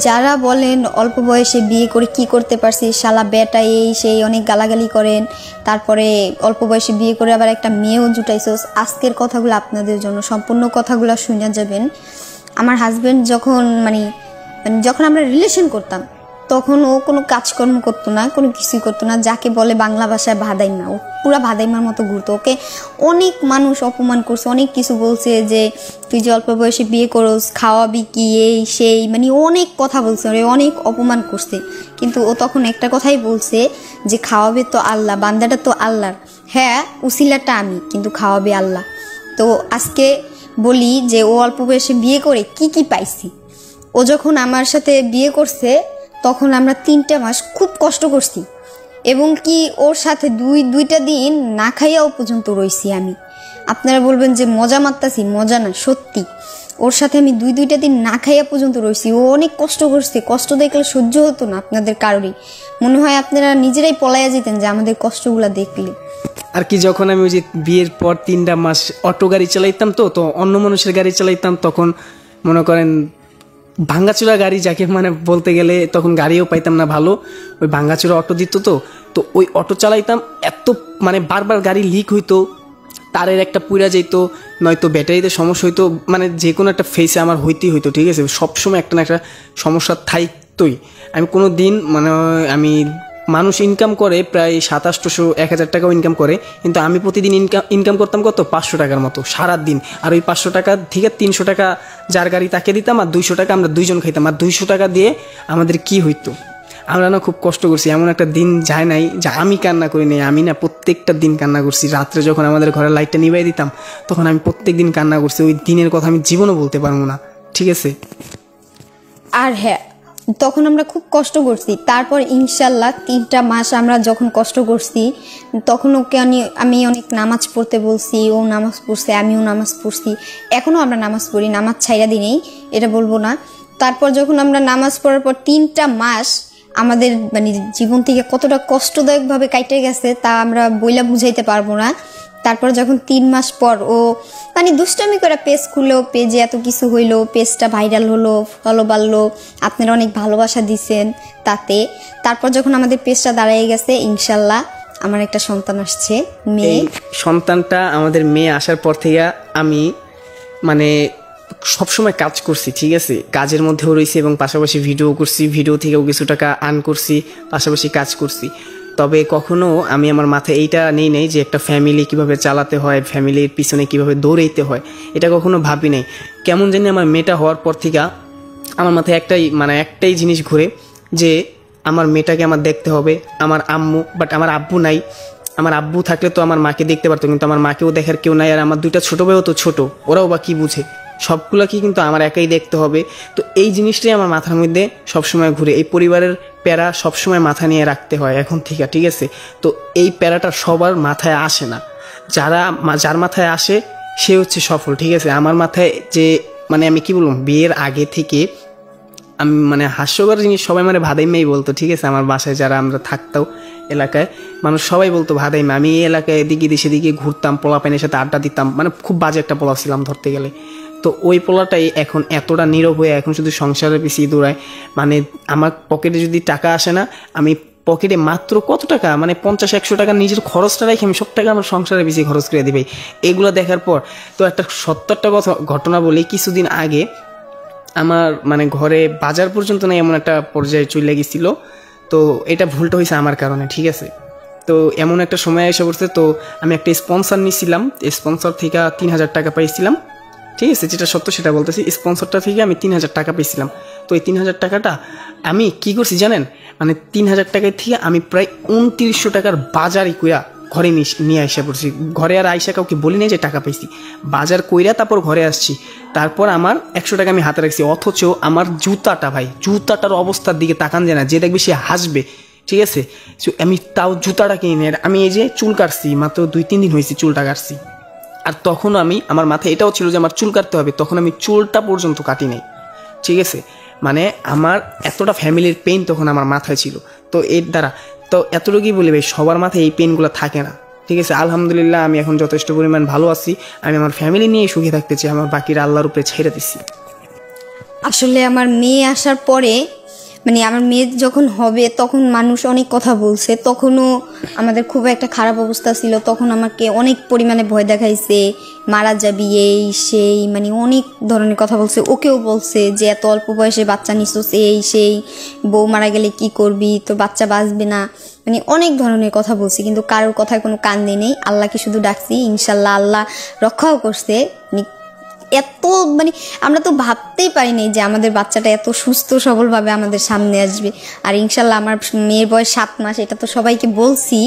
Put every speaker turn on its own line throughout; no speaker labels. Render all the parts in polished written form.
যারা বলেন অল্প বয়সে বিয়ে করে কি করতে পারছি, শালা বেটা এই সেই অনেক গালাগালি করেন, তারপরে অল্প বয়সে বিয়ে করে আবার একটা মেয়েও জুটাইছস, আজকের কথাগুলো আপনাদের জন্য, সম্পূর্ণ কথাগুলো শুনে যাবেন। আমার হাজব্যান্ড যখন মানে যখন আমরা রিলেশন করতাম তখন ও কোনো কাজকর্ম করতো না, কোনো কিছুই করতো না, যাকে বলে বাংলা ভাষায় ভাদাইমা, ও পুরা ভাদাইমার মতো ঘুরতো। ওকে অনেক মানুষ অপমান করছে, অনেক কিছু বলছে যে তুই যে অল্প বয়সে বিয়ে করস, খাওয়াবি কি এই সেই, মানে অনেক কথা বলছে, ওরে অনেক অপমান করছে। কিন্তু ও তখন একটা কথাই বলছে যে খাওয়াবে তো আল্লাহ, বান্দাটা তো আল্লাহর, হ্যাঁ উসিলাটা আমি, কিন্তু খাওয়াবে আল্লাহ। তো আজকে বলি যে ও অল্প বয়সে বিয়ে করে কি কি পাইছি। ও যখন আমার সাথে বিয়ে করছে তখন আমরা 3টা মাস খুব কষ্ট করছি, এবং কি ওর সাথে দুইটা দিন না খাইয়াও পর্যন্ত রইছি আমি। আপনারা বলবেন যে মজা মারতাছি, মজা না, সত্যি। ওর সাথে আমি দুইটা দিন না খাইয়া পর্যন্ত রইছি। ও অনেক কষ্ট করছে, কষ্ট দেখলে সহ্য হতো না আপনাদের কারোরই, মনে হয় আপনারা নিজেরাই পলাইয়া যেতেন যে আমাদের কষ্টগুলা দেখলে।
আর কি যখন আমি ওই যে বিয়ের পর 3টা মাস অটো গাড়ি চালাইতাম, তো অন্য মানুষের গাড়ি চালাইতাম, তখন মনে করেন ভাঙ্গাচোরা গাড়ি যাকে মানে বলতে গেলে, তখন গাড়িও পাইতাম না ভালো, ওই ভাঙ্গাচোরা অটো দিত। তো ওই অটো চালাইতাম, এত মানে বারবার গাড়ি লিক হইতো, তারের একটা পুড়া যেত, নয়তো ব্যাটারিতে সমস্যা হইতো, মানে যে কোনো একটা ফেসে আমার হইতেই হইতো, ঠিক আছে। সবসময় একটা না একটা সমস্যা থাকতোই। আমি কোনো দিন মানে আমি মানুষ ইনকাম করে প্রায় 700-800-1000 টাকাও ইনকাম করে, কিন্তু আমি প্রতিদিন ইনকাম করতাম কত 500 টাকার মতো সারা দিন। আর ওই 500 টাকা থেকে 300 টাকা যার গাড়ি তাকে দিতাম, আর 200 টাকা আমরা দুইজন খাইতাম। আর 200 টাকা দিয়ে আমাদের কি হইতো, আমরা না খুব কষ্ট করছি। এমন একটা দিন যায় নাই যে আমি কান্না করি নাই। আমি না প্রত্যেকটা দিন কান্না করছি। রাত্রে যখন আমাদের ঘরের লাইটটা নিভাই দিতাম তখন আমি প্রত্যেক দিন কান্না করছি। ওই দিনের কথা আমি জীবনও বলতে পারবো না, ঠিক আছে।
আর হ্যাঁ, তখন আমরা খুব কষ্ট করছি। তারপর ইনশাল্লাহ 3টা মাস আমরা যখন কষ্ট করছি তখন ওকে আমি অনেক নামাজ পড়তে বলছি, ও নামাজ পড়ছে, আমিও নামাজ পড়ছি, এখনও আমরা নামাজ পড়ি, নামাজ ছাইরা দিই নেই এটা বলবো না। তারপর যখন আমরা নামাজ পড়ার পর 3টা মাস আমাদের মানে জীবন থেকে কতটা কষ্টদায়কভাবে কাটে গেছে তা আমরা বইলা বুঝাইতে পারবো না। তারপর যখন 3 মাস পর ও মানে দুষ্টামি করে পেজ খুললো, পেজে এত কিছু হইলো, পেজটা ভাইরাল হলো, ফলো বাড়লো, আপনারা অনেক ভালোবাসা দিচ্ছেন তাতে। তারপর যখন আমাদের পেজটা দাঁড়িয়ে গেছে, ইনশাল্লাহ আমার একটা সন্তান আসছে, মেয়ে।
সন্তানটা আমাদের মেয়ে আসার পর থেকে আমি মানে সবসময় কাজ করছি, ঠিক আছে। কাজের মধ্যেও রয়েছি এবং পাশাপাশি ভিডিও করছি, ভিডিও থেকেও কিছু টাকা আর্ন করছি, পাশাপাশি কাজ করছি। তবে কখনো আমি আমার মাথায় এইটা নেই যে একটা ফ্যামিলি কিভাবে চালাতে হয়, ফ্যামিলির পিছনে কিভাবে দৌড়াইতে হয়, এটা কখনো ভাবি নাই। কেমন জানি আমার মেয়েটা হওয়ার পর থেকে আমার মাথায় একটাই জিনিস ঘুরে যে আমার মেয়েটাকে আমার দেখতে হবে। আমার আম্মু, বাট আমার আব্বু নাই। আমার আব্বু থাকলে তো আমার মাকে দেখতে পারতো, কিন্তু আমার মাকেও দেখার কেউ নাই। আর আমার 2টা ছোটো ভাইও তো ছোট, ওরাও বা কি বুঝে, সবগুলো কি কিন্তু আমার একাই দেখতে হবে। তো এই জিনিসটাই আমার মাথার মধ্যে সবসময় ঘুরে। এই পরিবারের প্যারা সবসময় মাথা নিয়ে রাখতে হয় এখন থেকে, ঠিক আছে। তো এই প্যারাটা সবার মাথায় আসে না, যার মাথায় আসে সে হচ্ছে সফল, ঠিক আছে। আমার মাথায় যে মানে আমি কি বলবো, বিয়ের আগে থেকে আমি মানে হাস্যকর জিনিস সবাই মানে ভাদাইমাই বলতো, ঠিক আছে। আমার বাসায় যারা আমরা থাকতাম এলাকায় মানুষ সবাই বলতো ভাদাইমা। আমি এই এলাকায় এদিকে দেশে দিকে ঘুরতাম, পোলাপাইনের সাথে আড্ডা দিতাম, মানে খুব বাজে একটা পোলা ছিলাম ধরতে গেলে। তো ওই পোলাটাই এখন এতটা নীরব হয়ে এখন শুধু সংসারের পিছিয়ে দৌড়ায়। মানে আমার পকেটে যদি টাকা আসে না, আমি পকেটে মাত্র কত টাকা মানে 50-100 টাকা নিজের খরচটা রাখি, আমি সব টাকা আমার সংসারের পিছিয়ে খরচ করে দিবে। এগুলো দেখার পর তো একটা 70টা ঘটনা বলি। কিছুদিন আগে আমার মানে ঘরে বাজার পর্যন্ত না এমন একটা পর্যায়ে চলে গেছিল। তো এটা ভুলটা হয়েছে আমার কারণে, ঠিক আছে। তো এমন একটা সময় এসে পড়ছে, তো আমি একটা স্পন্সর নিয়েছিলাম, স্পন্সর থেকে 3000 টাকা পাইছিলাম, ঠিক আছে। যেটা সত্য সেটা বলতেছি, স্পন্সরটা থেকে আমি 3000 টাকা পেয়েছিলাম। তো এই 3000 টাকাটা আমি কি করছি জানেন, মানে 3000 টাকায় থেকে আমি প্রায় 2900 টাকার বাজারই কইরা ঘরে নিয়ে আসা পড়ছি। ঘরে আর আইসা কাউকে বলি নাই যে টাকা পাইছি, বাজার কইরা তারপর ঘরে আসছি। তারপর আমার 100 টাকা আমি হাতে রাখছি। অথচ আমার জুতাটা ভাই, জুতাটার অবস্থার দিকে তাকান যায় না, যে দেখবে সে হাসবে, ঠিক আছে। আমি তাও জুতাটা কিনে আমি এই যে চুল কাটছি, মাত্র 2-3 দিন হয়েছে চুলটা কাটছি। আর তখন আমার মাথায় এটাও ছিল যে আমার চুল কাটতে হবে, তখন আমি চুলটা পর্যন্ত কাটি নাই, ঠিক আছে। মানে আমার এতটা ফ্যামিলির পেইন তখন আমার মাথায় ছিল। তো এর দ্বারা তো এতটুকুই বলি ভাই, সবার মাথায় এই পেইনগুলো থাকে না, ঠিক আছে। আলহামদুলিল্লাহ আমি এখন যথেষ্ট পরিমাণ ভালো আছি। আমি আমার ফ্যামিলি নিয়ে সুখে থাকতে চাই, আমার বাকিরা আল্লাহর উপরে ছেড়ে দিচ্ছি।
আসলে আমার মেয়ে আসার পরে মানে আমার মেয়ে যখন হবে তখন মানুষ অনেক কথা বলছে, তখনও আমাদের খুব একটা খারাপ অবস্থা ছিল, তখন আমাকে অনেক পরিমাণে ভয় দেখাইছে, মারা যাবি এই সেই, মানে অনেক ধরনের কথা বলছে। ওকেও বলছে যে এত অল্প বয়সে বাচ্চা নিছোস এই সেই, বউ মারা গেলে কি করবি, তোর বাচ্চা বাঁচবে না, মানে অনেক ধরনের কথা বলছি, কিন্তু কারোর কথায় কোনো কান দেই নেই। আল্লাহকে শুধু ডাকছি, ইনশাল্লাহ আল্লাহ রক্ষাও করছে। এত মানে আমরা তো ভাবতেই পারি নাই যে আমাদের বাচ্চাটা এত সুস্থ সবলভাবে আমাদের সামনে আসবে। আর ইনশাল্লাহ আমার মেয়ের বয়স 7 মাস, এটা তো সবাইকে বলছি।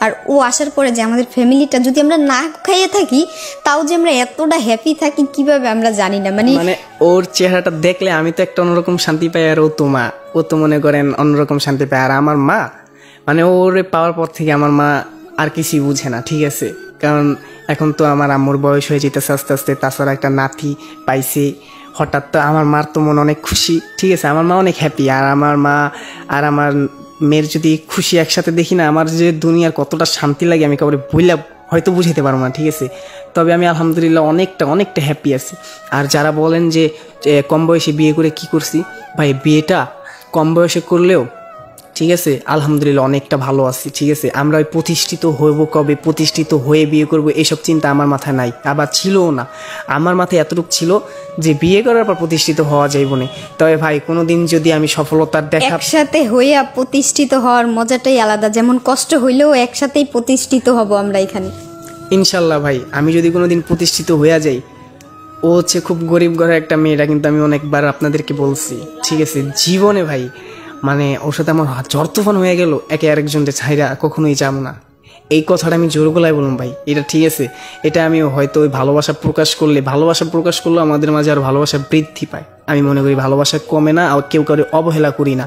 আর ও আসার পরে যে আমাদের ফ্যামিলিটা যদি আমরা না খাইয়ে থাকি তাও যে আমরা এতটা হ্যাপি থাকি কিভাবে আমরা জানি না। মানে
ওর চেহারাটা দেখলে আমি তো একটা অন্যরকম শান্তি পাই, আর ও তো মনে করেন অন্যরকম শান্তি পায়। আর আমার মা মানে ওরে পাওয়ার পর থেকে আমার মা আর কিছুই বুঝে না, ঠিক আছে। কারণ এখন তো আমার আম্মুর বয়স হয়ে যেতেছে আস্তে আস্তে, তাছাড়া একটা নাতি পাইছে হঠাৎ, তো আমার মার তো মন অনেক খুশি, ঠিক আছে। আমার মা অনেক হ্যাপি। আর আমার মা আর আমার মেয়ের যদি খুশি একসাথে দেখি না, আমার যে দুনিয়ার কতটা শান্তি লাগে আমি কাউরে বইলা হয়তো বুঝাইতে পারবো না, ঠিক আছে। তবে আমি আলহামদুলিল্লাহ অনেকটা হ্যাপি আছি। আর যারা বলেন যে কম বয়সে বিয়ে করে কি করছি, ভাই বিয়েটা কম বয়সে করলেও ঠিক আছে আলহামদুলিল্লাহ অনেকটা ভালো আছি, ঠিক আছে। আমরা ওই প্রতিষ্ঠিত হইব কবে, প্রতিষ্ঠিত হয়ে বিয়ে করব, এইসব চিন্তা আমার মাথায় নাই, আবার ছিলও না। আমার মাথায় এতটুকু ছিল যে বিয়ে করার পর প্রতিষ্ঠিত হওয়া যাইব না। তবে ভাই কোনোদিন যদি আমি সফলতার দেখা,
একসাথে হইয়া প্রতিষ্ঠিত হওয়ার মজাটাই আলাদা, যেমন কষ্ট হইলেও একসাথেই প্রতিষ্ঠিত হব আমরা এখানে
ইনশাল্লাহ। ভাই আমি যদি কোনোদিন প্রতিষ্ঠিত হইয়া যাই, ও হচ্ছে খুব গরিব ঘরের একটা মেয়েটা, কিন্তু আমি অনেকবার আপনাদেরকে বলছি, ঠিক আছে, জীবনে ভাই মানে ওর সাথে আমার ঝড় তুফান হয়ে গেল, একে আরেকজনকে ছাইরা কখনোই যাবো না। এই কথাটা আমি জোর গলায় বললাম ভাই, এটা ঠিক আছে। এটা আমি হয়তো ওই ভালোবাসা প্রকাশ করলে আমাদের মাঝে আর ভালোবাসা বৃদ্ধি পায়। আমি মনে করি ভালোবাসা কমে না, আর কেউ কাউকে অবহেলা করি না,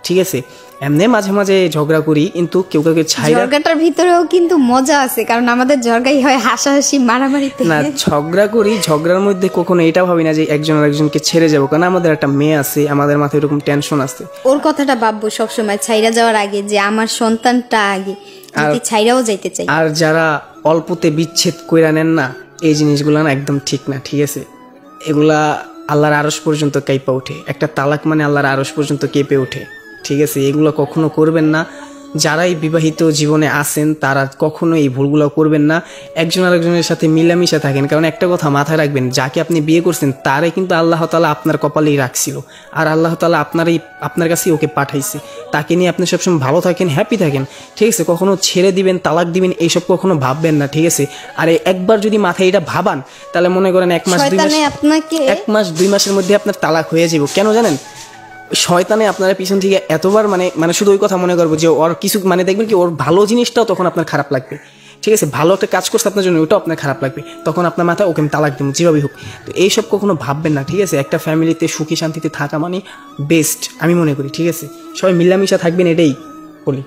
ঠিক আছে। এমনি মাঝে মাঝে ঝগড়া করি, কিন্তু কেউ কাউকে ছাইরা,
ঝগড়াটার ভিতরেও কিন্তু মজা আছে, কারণ আমাদের ঝগড়াই হয় হাসাহাসি মারামারিতে
না। ঝগড়া করি, ঝগড়ার মধ্যে কখনো এটা ভাবি না যে একজন আরেকজনকে ছেড়ে যাবো, কারণ আমাদের একটা মেয়ে আছে, আমাদের মাথায় এরকম টেনশন আছে।
ওর কথাটা ভাববো সবসময় ছাইরা যাওয়ার আগে যে আমার সন্তানটা আগে যদি ছাইরাও যাইতে চাই।
আর যারা অল্পতে বিচ্ছেদ কইরা নেন না, এই জিনিসগুলো না একদম ঠিক না, ঠিক আছে। এগুলা আল্লাহর আরশ পর্যন্ত কাঁপে ওঠে। একটা তালাক মানে আল্লাহর আরশ পর্যন্ত কেঁপে ওঠে, ঠিক আছে। এগুলো কখনো করবেন না। যারাই বিবাহিত জীবনে আছেন তারা কখনো এই ভুলগুলো করবেন না। একজন আরেকজনের সাথে মিলামিশা থাকেন, কারণ একটা কথা মাথায় রাখবেন, যাকে আপনি বিয়ে করছেন তারে কিন্তু আল্লাহ তাআলা আপনার কপালেই রাখছিল, আর আল্লাহ তাআলা আপনার কাছেই ওকে পাঠাইছে। তাকে নিয়ে আপনি সবসময় ভালো থাকেন, হ্যাপি থাকেন, ঠিক আছে। কখনো ছেড়ে দিবেন, তালাক দিবেন, এইসব কখনো ভাববেন না, ঠিক আছে। আর একবার যদি মাথায় এটা ভাবান, তাহলে মনে করেন 1 মাস 2 মাসের মধ্যে আপনার তালাক হয়ে যাবে। কেন জানেন? শয়তানে আপনারা পিছন থেকে এতবার মানে শুধু ওই কথা মনে করবো যে ওর কিছু, মানে দেখবেন কি ওর ভালো জিনিসটাও তখন আপনার খারাপ লাগবে, ঠিক আছে। ভালো একটা কাজ করছে আপনার জন্য, ওটাও আপনার খারাপ লাগবে, তখন আপনার মাথায় ওকে আমি তালাক দেবো যেভাবে হোক। তো এইসব কখনো ভাববেন না, ঠিক আছে। একটা ফ্যামিলিতে সুখী শান্তিতে থাকা মানে বেস্ট আমি মনে করি, ঠিক আছে। সবাই মিলামিশা থাকবেন, এটাই বলি।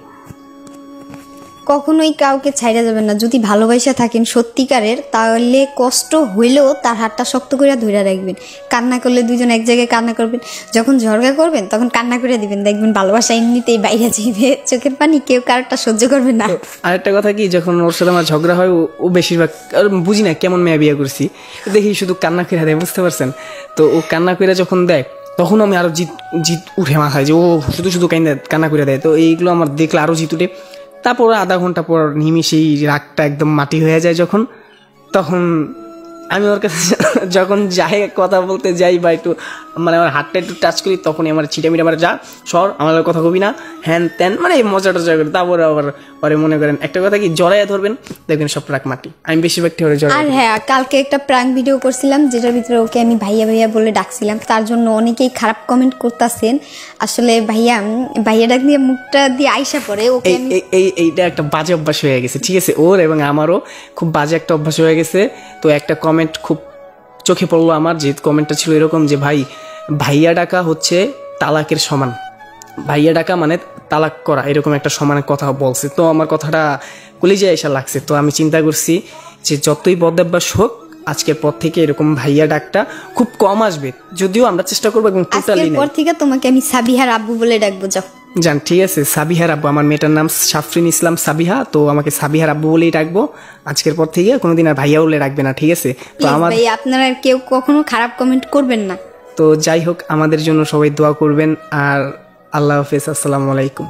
কখনোই কাউকে ছাইড়া যাবেন না। যদি ভালোবাসা থাকেন সত্যিকারের, তাহলে কষ্ট হইলেও তার হাতটা শক্ত করে ধরে রাখবেন। কান্না করলে দুজন এক জায়গায় কান্না করবেন, যখন ঝগড়া করবেন তখন কান্না করে দিবেন, দেখবেন ভালোবাসা এমনিতেই বাইরে যাইবে। চোখের পানি কেউ কারোরটা সহ্য করবে না।
আরেকটা কথা কি, যখন ওর সাথে আমার ঝগড়া হয়, ও বেশিরভাগ বুঝি না কেমন মেয়ে বিয়ে করছি, দেখি শুধু কান্না করে দেয়, বুঝতে পারছেন তো। ও কান্না করে যখন দেয় তখন আমি আরো জিত উঠে মাথায় যে ও শুধু কান্না করে দেয়। তো এইগুলো আমার দেখলে আরো জিত উঠে। তারপর আধা ঘন্টা পর নিমিশেই রাগটা একদম মাটি হয়ে যায় যখন, তখন আমি ওর কাছে যখন যাই কথা বলতে যাই বা একটু মানে আমার হাতটা একটু টাচ করি, তখনই আমার ছিটামিটা আমার যা সর, আমার কথা কবি না, হ্যান ত্যান, মানে এই মজাটা করি। তারপরে আবার পরে মনে করেন একটা কথা কি, জড়াইয়া ধরবেন, দেখবেন সব রাগ মাটি। আমি বেশিরভাগ ঠেলে জড়াই।
আর হ্যাঁ, কালকে একটা প্র্যাঙ্ক ভিডিও করছিলাম, যেটার ভিতরে ওকে আমি ভাইয়া ভাইয়া বলে ডাকছিলাম। তার জন্য অনেকেই খারাপ কমেন্ট করতেছেন। আসলে ভাইয়া ডাক দিয়ে মুখটা দিয়ে আইসা পড়ে ওকে।
এইটা একটা বাজে অভ্যাস হয়ে গেছে, ঠিক আছে। ওর এবং আমারও খুব বাজে একটা অভ্যাস হয়ে গেছে। তো একটা কমেন্ট খুব চোখে পড়লো আমার, যে কমেন্টটা ছিল এরকম যে ভাইয়া ডাকা হচ্ছে তালাকের সমান, ভাইয়া ডাকা মানে তালাক করা, এরকম একটা সমানের কথা বলছে। তো আমার কথাটা কলিজায় এসে লাগছে। তো আমি চিন্তা করছি যে যতই বদঅভ্যাস হোক, আজকের পর থেকে এরকম ভাইয়া ডাকটা খুব কম আসবে, যদিও আমরা চেষ্টা করবো এবং টোটালি
আজকের পর থেকে তোমাকে আমি সাবিহার আব্বু বলে ডাকবো। যাও
জান, ঠিক আছে। সাবিহার আব্বু, আমার মেয়েটার নাম সাফরিন ইসলাম সাবিহা, তো আমাকে সাবিহার আব্বু বলেই ডাকবো আজকের পর থেকে, কোনোদিন আর ভাইয়া বলে ডাকবে না, ঠিক আছে। তো আমার
ভাই আপনারা কেউ কখনো খারাপ কমেন্ট করবেন না।
তো যাই হোক, আমাদের জন্য সবাই দোয়া করবেন। আর আল্লাহ হাফেজ, আসসালামু আলাইকুম।